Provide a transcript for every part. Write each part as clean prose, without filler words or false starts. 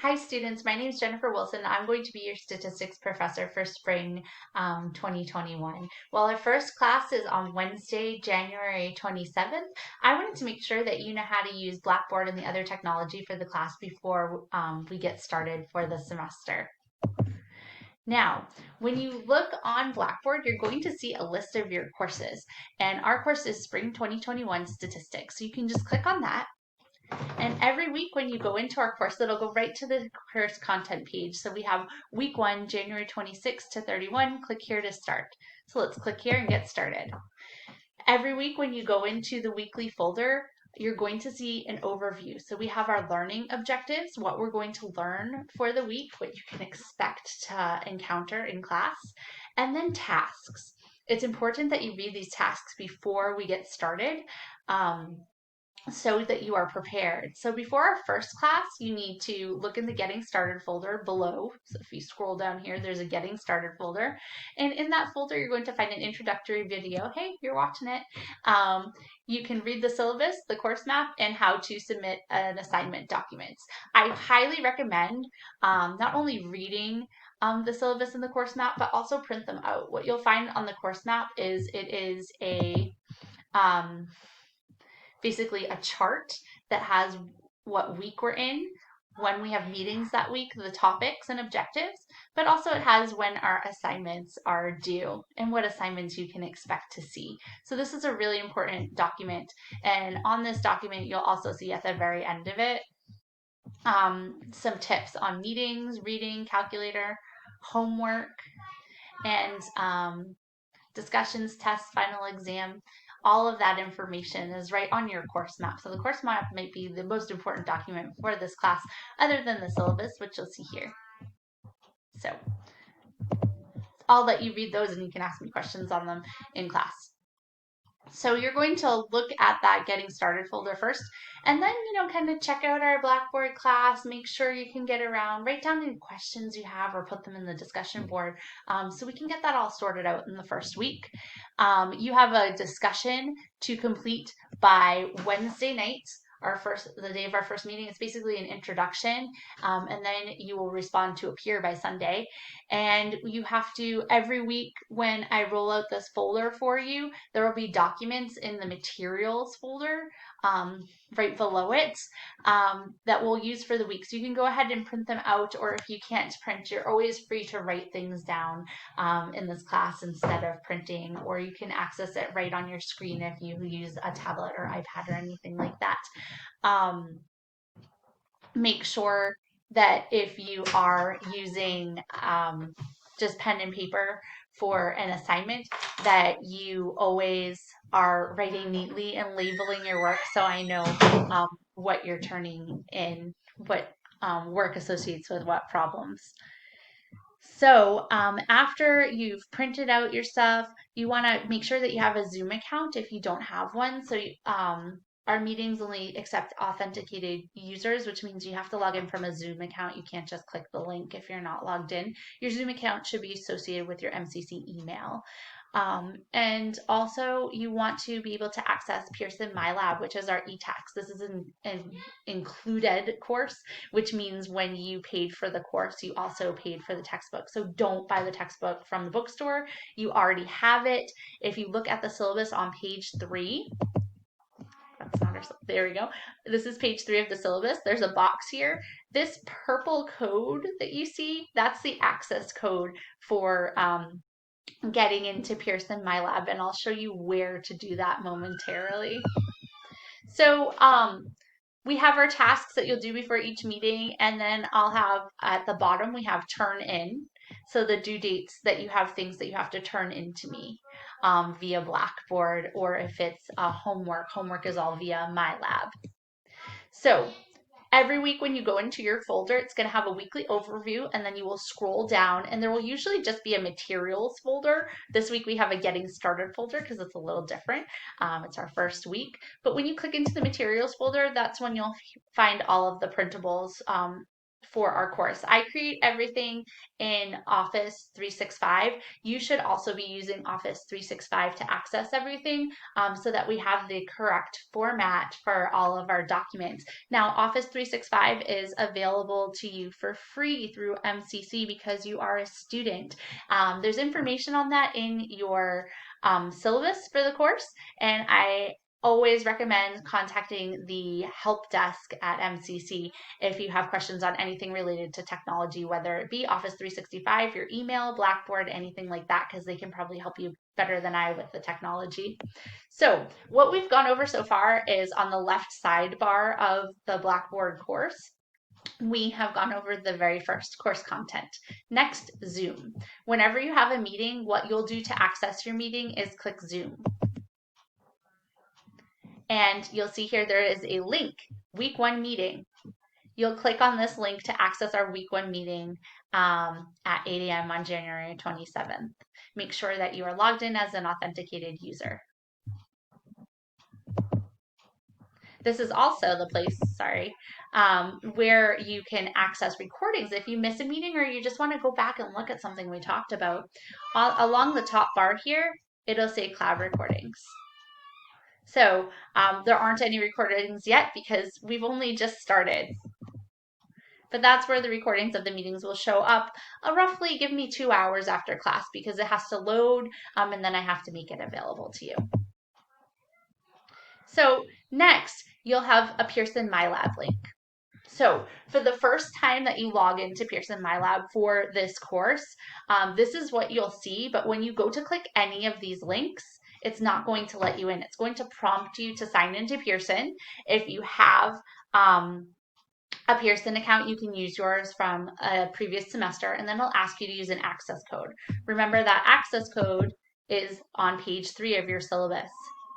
Hi students, my name is Jennifer Wilson. I'm going to be your statistics professor for spring 2021. Well, our first class is on Wednesday, January 27th. I wanted to make sure that you know how to use Blackboard and the other technology for the class before we get started for the semester. Now, when you look on Blackboard, you're going to see a list of your courses, and our course is Spring 2021 Statistics. So you can just click on that. And every week when you go into our course, it'll go right to the course content page. So we have week 1, January 26th to 31. Click here to start. So let's click here and get started. Every week when you go into the weekly folder, you're going to see an overview. So we have our learning objectives, what we're going to learn for the week, what you can expect to encounter in class, and then tasks. It's important that you read these tasks before we get started. So that you are prepared. So before our first class, you need to look in the Getting Started folder below. So if you scroll down here, there's a Getting Started folder. And in that folder, you're going to find an introductory video. Hey, you're watching it. You can read the syllabus, the course map, and how to submit an assignment documents. I highly recommend not only reading the syllabus and the course map, but also print them out. What you'll find on the course map is it is basically a chart that has what week we're in, when we have meetings that week, the topics and objectives, but also it has when our assignments are due and what assignments you can expect to see. So this is a really important document. And on this document, you'll also see at the very end of it some tips on meetings, reading, calculator, homework, and discussions, tests, final exam. All of that information is right on your course map. So the course map might be the most important document for this class other than the syllabus, which you'll see here. So I'll let you read those and you can ask me questions on them in class. So you're going to look at that Getting Started folder first, and then, kind of check out our Blackboard class, make sure you can get around, write down any questions you have or put them in the discussion board so we can get that all sorted out in the first week. You have a discussion to complete by Wednesday night. The day of our first meeting. It's basically an introduction, and then you will respond to a peer by Sunday. And you have to, every week when I roll out this folder for you, there will be documents in the materials folder right below it that we'll use for the week. So you can go ahead and print them out, or if you can't print, you're always free to write things down in this class instead of printing, or you can access it right on your screen if you use a tablet or iPad or anything like that. Make sure that if you are using just pen and paper for an assignment, that you always are writing neatly and labeling your work so I know what you're turning in, what work associates with what problems. So after you've printed out your stuff, you want to make sure that you have a Zoom account if you don't have one. So our meetings only accept authenticated users, which means you have to log in from a Zoom account. You can't just click the link if you're not logged in. Your Zoom account should be associated with your MCC email. And also you want to be able to access Pearson Lab, which is our e-tax. This is an included course, which means when you paid for the course, you also paid for the textbook. So don't buy the textbook from the bookstore. You already have it. If you look at the syllabus on page 3, that's not our, there we go. This is page 3 of the syllabus. There's a box here. This purple code that you see, that's the access code for getting into Pearson Lab, and I'll show you where to do that momentarily. So we have our tasks that you'll do before each meeting, and then I'll have at the bottom we have turn in. So the due dates that you have, things that you have to turn into me via Blackboard, or if it's homework is all via MyLab. So every week when you go into your folder, it's going to have a weekly overview, and then you will scroll down and there will usually just be a materials folder. This week we have a Getting Started folder because it's a little different. It's our first week. But when you click into the materials folder, that's when you'll find all of the printables for our course. I create everything in Office 365. You should also be using Office 365 to access everything so that we have the correct format for all of our documents. Now, Office 365 is available to you for free through MCC because you are a student. There's information on that in your syllabus for the course, and I always recommend contacting the help desk at MCC if you have questions on anything related to technology, whether it be Office 365, your email, Blackboard, anything like that, because they can probably help you better than I with the technology. So what we've gone over so far is on the left sidebar of the Blackboard course. We have gone over the very first course content. Next, Zoom. Whenever you have a meeting, what you'll do to access your meeting is click Zoom. And you'll see here there is a link, week 1 meeting. You'll click on this link to access our week 1 meeting at 8 a.m. on January 27th. Make sure that you are logged in as an authenticated user. This is also the place, where you can access recordings. If you miss a meeting or you just want to go back and look at something we talked about, along the top bar here, it'll say cloud recordings. So there aren't any recordings yet because we've only just started. But that's where the recordings of the meetings will show up. Roughly give me 2 hours after class because it has to load and then I have to make it available to you. So next, you'll have a Pearson MyLab link. So for the first time that you log into Pearson MyLab for this course, this is what you'll see. But when you go to click any of these links, it's not going to let you in. It's going to prompt you to sign into Pearson. If you have a Pearson account, you can use yours from a previous semester, and then it'll ask you to use an access code. Remember that access code is on page 3 of your syllabus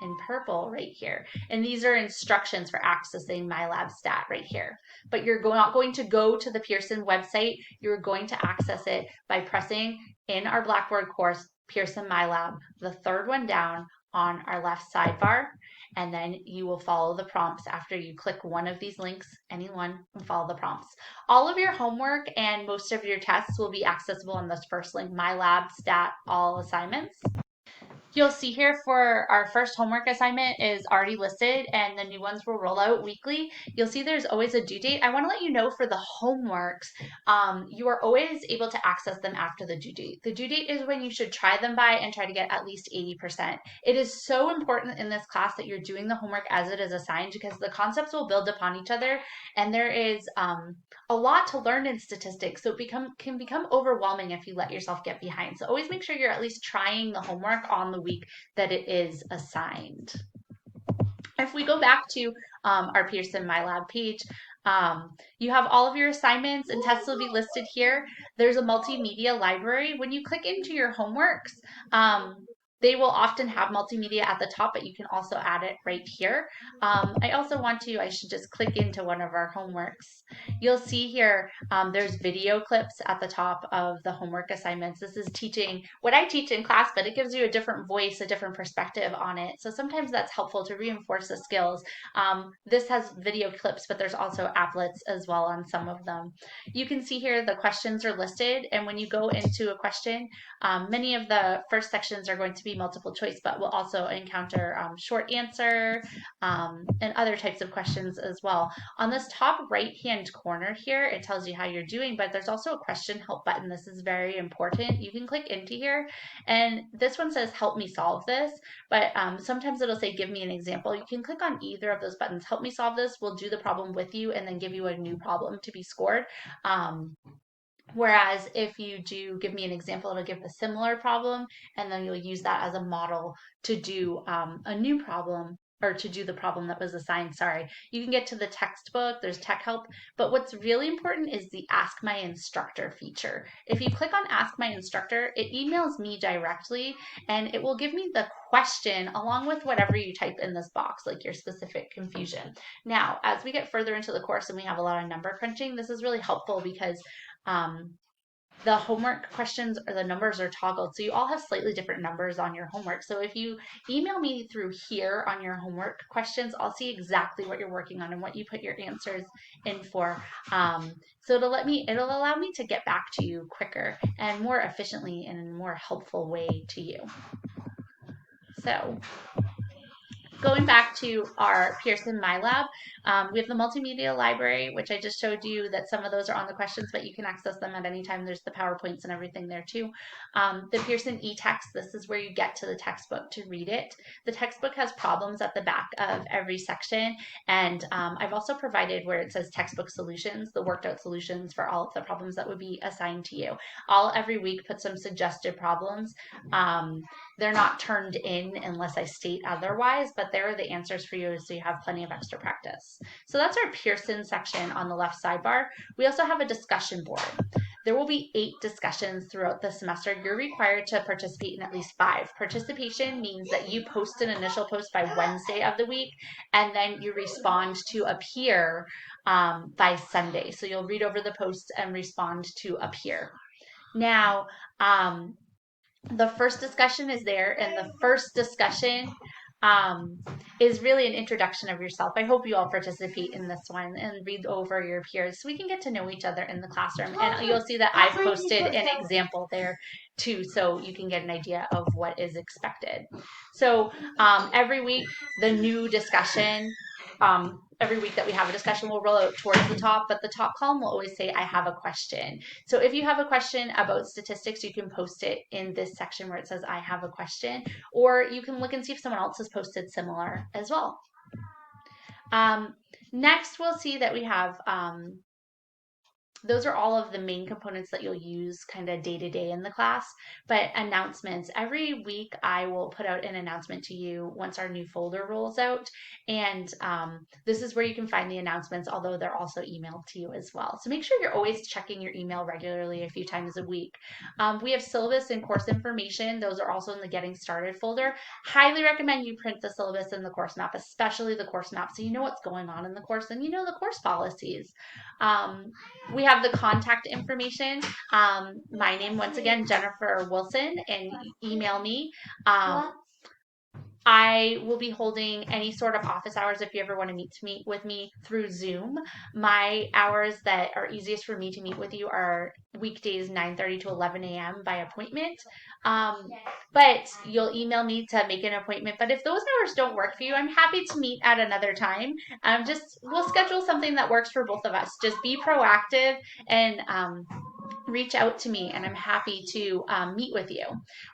in purple right here. And these are instructions for accessing MyLab Stat right here. But you're not going to go to the Pearson website. You're going to access it by pressing in our Blackboard course, Pearson MyLab, the third one down on our left sidebar, and then you will follow the prompts after you click one of these links, any one, and follow the prompts. All of your homework and most of your tests will be accessible in this first link, MyLab Stat All Assignments. You'll see here for our first homework assignment is already listed and the new ones will roll out weekly. You'll see there's always a due date. I want to let you know for the homeworks, you are always able to access them after the due date. The due date is when you should try them by and try to get at least 80%. It is so important in this class that you're doing the homework as it is assigned because the concepts will build upon each other and there is a lot to learn in statistics, so it can become overwhelming if you let yourself get behind. So always make sure you're at least trying the homework on the week that it is assigned. If we go back to our Pearson MyLab page, you have all of your assignments and tests will be listed here. There's a multimedia library. When you click into your homeworks, they will often have multimedia at the top, but you can also add it right here. I should just click into one of our homeworks. You'll see here, there's video clips at the top of the homework assignments. This is teaching what I teach in class, but it gives you a different voice, a different perspective on it. So sometimes that's helpful to reinforce the skills. This has video clips, but there's also applets as well on some of them. You can see here the questions are listed, and when you go into a question, many of the first sections are going to be multiple choice, but we'll also encounter short answer and other types of questions as well. On this top right hand corner here, it tells you how you're doing, but there's also a question help button. This is very important. You can click into here, and this one says help me solve this, but sometimes it'll say give me an example. You can click on either of those buttons. Help me solve this will do the problem with you and then give you a new problem to be scored. Whereas if you do give me an example, it'll give a similar problem, and then you'll use that as a model to do a new problem or to do the problem that was assigned. Sorry. You can get to the textbook, there's tech help, but what's really important is the Ask My Instructor feature. If you click on Ask My Instructor, it emails me directly and it will give me the question along with whatever you type in this box, like your specific confusion. Now, as we get further into the course and we have a lot of number crunching, this is really helpful because the homework questions or the numbers are toggled. So you all have slightly different numbers on your homework. So if you email me through here on your homework questions, I'll see exactly what you're working on and what you put your answers in for. So it'll allow me to get back to you quicker and more efficiently and in a more helpful way to you. So going back to our Pearson MyLab, we have the multimedia library, which I just showed you that some of those are on the questions, but you can access them at any time. There's the PowerPoints and everything there too. The Pearson eText, this is where you get to the textbook to read it. The textbook has problems at the back of every section, and I've also provided where it says textbook solutions, the worked out solutions for all of the problems that would be assigned to you. I'll every week put some suggested problems. They're not turned in unless I state otherwise, but there are the answers for you so you have plenty of extra practice. So that's our Pearson section on the left sidebar. We also have a discussion board. There will be 8 discussions throughout the semester. You're required to participate in at least 5. Participation means that you post an initial post by Wednesday of the week, and then you respond to a peer by Sunday. So you'll read over the post and respond to a peer. Now, the first discussion is there, and the first discussion is really an introduction of yourself. I hope you all participate in this one and read over your peers so we can get to know each other in the classroom. And you'll see that I've posted an example there too, so you can get an idea of what is expected. So every week, the new discussion, every week that we have a discussion will roll out towards the top, but the top column will always say, I have a question. So if you have a question about statistics, you can post it in this section where it says, I have a question, or you can look and see if someone else has posted similar as well. Next, we'll see that we have those are all of the main components that you'll use kind of day to day in the class. But announcements, every week I will put out an announcement to you once our new folder rolls out. And this is where you can find the announcements, although they're also emailed to you as well. So make sure you're always checking your email regularly a few times a week. We have syllabus and course information. Those are also in the Getting Started folder. Highly recommend you print the syllabus and the course map, especially the course map, so you know what's going on in the course and you know the course policies. We have the contact information. My name, once again, Jennifer Wilson, and email me. I will be holding any sort of office hours if you ever want to meet with me through Zoom. My hours that are easiest for me to meet with you are weekdays 9:30 to 11 a.m. by appointment. But you'll email me to make an appointment. But if those hours don't work for you, I'm happy to meet at another time. We'll schedule something that works for both of us. Just be proactive and reach out to me, and I'm happy to meet with you.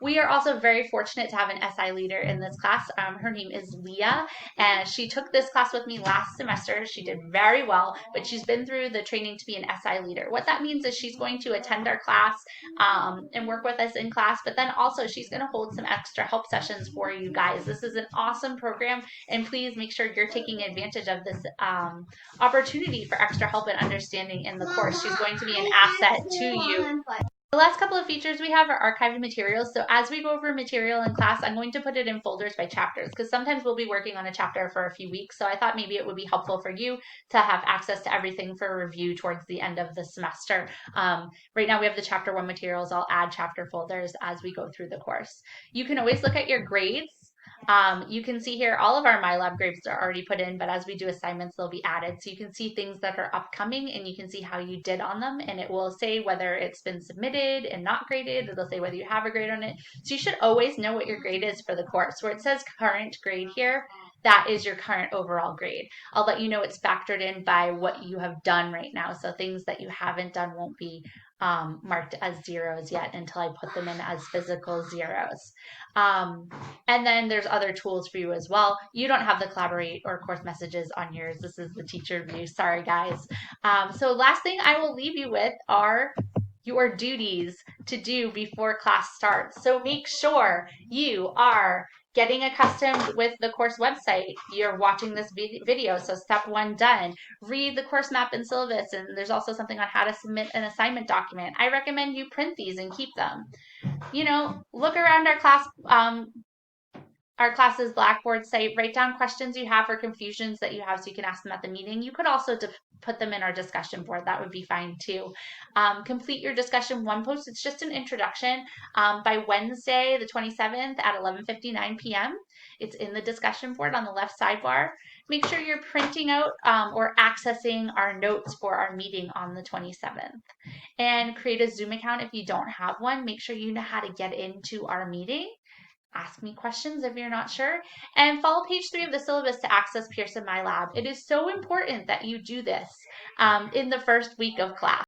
We are also very fortunate to have an SI leader in this class. Her name is Leah, and she took this class with me last semester. She did very well, but she's been through the training to be an SI leader. What that means is she's going to attend our class and work with us in class, but then also she's going to hold some extra help sessions for you guys. This is an awesome program, and please make sure you're taking advantage of this opportunity for extra help and understanding in the course. She's going to be an asset to you. The last couple of features we have are archived materials. So as we go over material in class, I'm going to put it in folders by chapters because sometimes we'll be working on a chapter for a few weeks. So I thought maybe it would be helpful for you to have access to everything for review towards the end of the semester. Right now we have the chapter 1 materials. I'll add chapter folders as we go through the course. You can always look at your grades. You can see here all of our MyLab grades are already put in, but as we do assignments, they'll be added. So you can see things that are upcoming and you can see how you did on them, and it will say whether it's been submitted and not graded. It'll say whether you have a grade on it. So you should always know what your grade is for the course. Where it says current grade here, that is your current overall grade. I'll let you know it's factored in by what you have done right now. So things that you haven't done won't be marked as zeros yet until I put them in as physical zeros. And then there's other tools for you as well. You don't have the collaborate or course messages on yours. This is the teacher view. Sorry, guys. So last thing I will leave you with are your duties to do before class starts. So make sure you are getting accustomed with the course website. You're watching this video, so step 1 done. Read the course map and syllabus, and there's also something on how to submit an assignment document. I recommend you print these and keep them. Look around our class our class's Blackboard site. Write down questions you have or confusions that you have so you can ask them at the meeting. You could also put them in our discussion board. That would be fine too. Complete your discussion one post. It's just an introduction by Wednesday, the 27th at 11:59 p.m. It's in the discussion board on the left sidebar. Make sure you're printing out or accessing our notes for our meeting on the 27th. And create a Zoom account if you don't have one. Make sure you know how to get into our meeting. Ask me questions if you're not sure, and follow page 3 of the syllabus to access Pearson My Lab. It is so important that you do this in the first week of class.